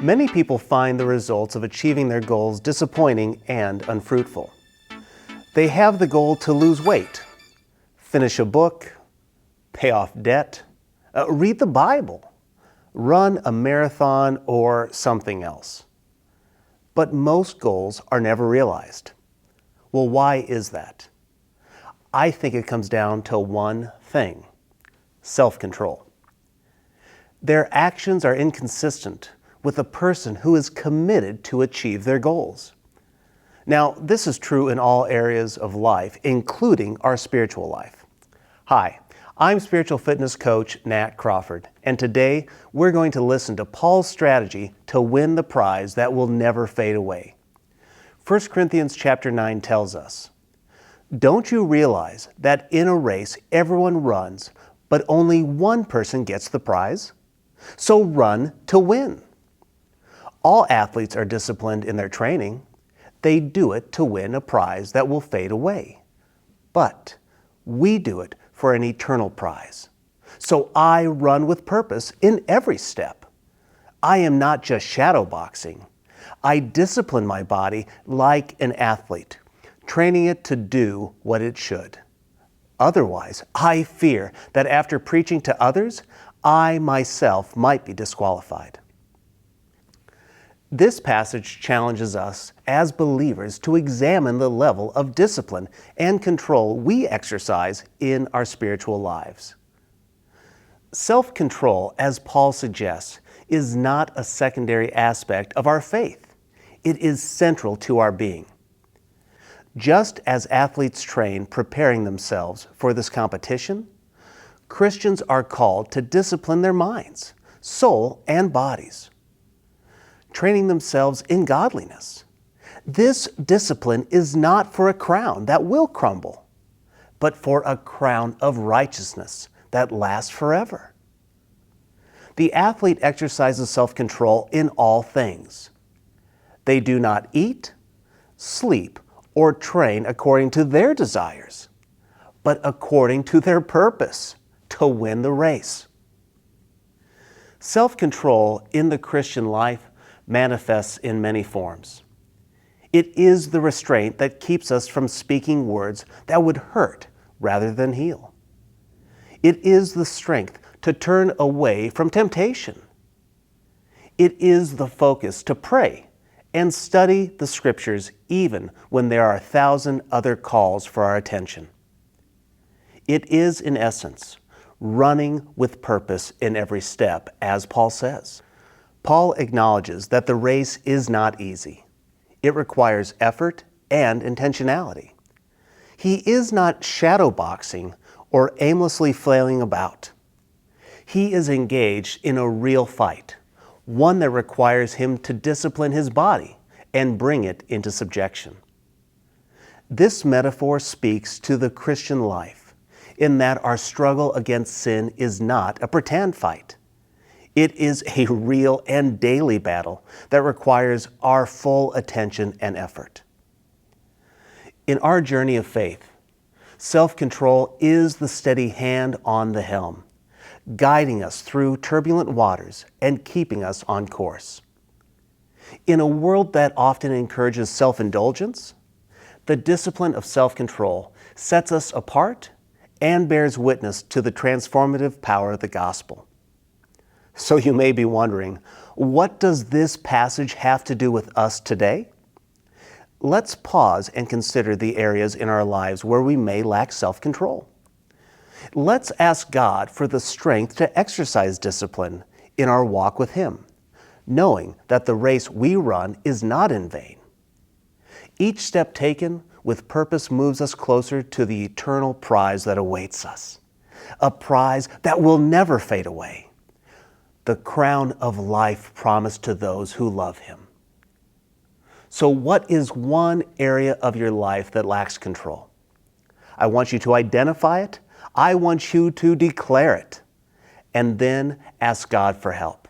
Many people find the results of achieving their goals disappointing and unfruitful. They have the goal to lose weight, finish a book, pay off debt, read the Bible, run a marathon, or something else. But most goals are never realized. Well, why is that? I think it comes down to one thing: self-control. Their actions are inconsistent with a person who is committed to achieve their goals. Now, this is true in all areas of life, including our spiritual life. Hi, I'm spiritual fitness coach Nat Crawford, and today we're going to listen to Paul's strategy to win the prize that will never fade away. 1 Corinthians chapter 9 tells us, "Don't you realize that in a race everyone runs, but only one person gets the prize? So run to win." All athletes are disciplined in their training. They do it to win a prize that will fade away. But we do it for an eternal prize. So I run with purpose in every step. I am not just shadow boxing. I discipline my body like an athlete, training it to do what it should. Otherwise, I fear that after preaching to others, I myself might be disqualified. This passage challenges us as believers to examine the level of discipline and control we exercise in our spiritual lives. Self-control, as Paul suggests, is not a secondary aspect of our faith. It is central to our being. Just as athletes train preparing themselves for this competition, Christians are called to discipline their minds, soul, and bodies, training themselves in godliness. This discipline is not for a crown that will crumble, but for a crown of righteousness that lasts forever. The athlete exercises self-control in all things. They do not eat, sleep, or train according to their desires, but according to their purpose, to win the race. Self-control in the Christian life manifests in many forms. It is the restraint that keeps us from speaking words that would hurt rather than heal. It is the strength to turn away from temptation. It is the focus to pray and study the Scriptures even when there are 1,000 other calls for our attention. It is, in essence, running with purpose in every step, as Paul says. Paul acknowledges that the race is not easy. It requires effort and intentionality. He is not shadow boxing or aimlessly flailing about. He is engaged in a real fight, one that requires him to discipline his body and bring it into subjection. This metaphor speaks to the Christian life in that our struggle against sin is not a pretend fight. It is a real and daily battle that requires our full attention and effort. In our journey of faith, self-control is the steady hand on the helm, guiding us through turbulent waters and keeping us on course. In a world that often encourages self-indulgence, the discipline of self-control sets us apart and bears witness to the transformative power of the gospel. So you may be wondering, what does this passage have to do with us today? Let's pause and consider the areas in our lives where we may lack self-control. Let's ask God for the strength to exercise discipline in our walk with Him, knowing that the race we run is not in vain. Each step taken with purpose moves us closer to the eternal prize that awaits us, a prize that will never fade away. The crown of life promised to those who love Him. So what is one area of your life that lacks control? I want you to identify it. I want you to declare it. And then ask God for help.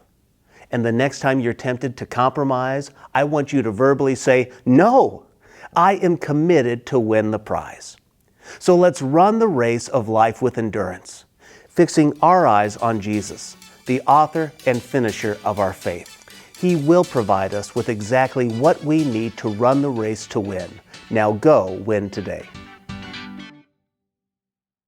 And the next time you're tempted to compromise, I want you to verbally say, "No, I am committed to win the prize." So let's run the race of life with endurance, fixing our eyes on Jesus, the author and finisher of our faith. He will provide us with exactly what we need to run the race to win. Now go win today.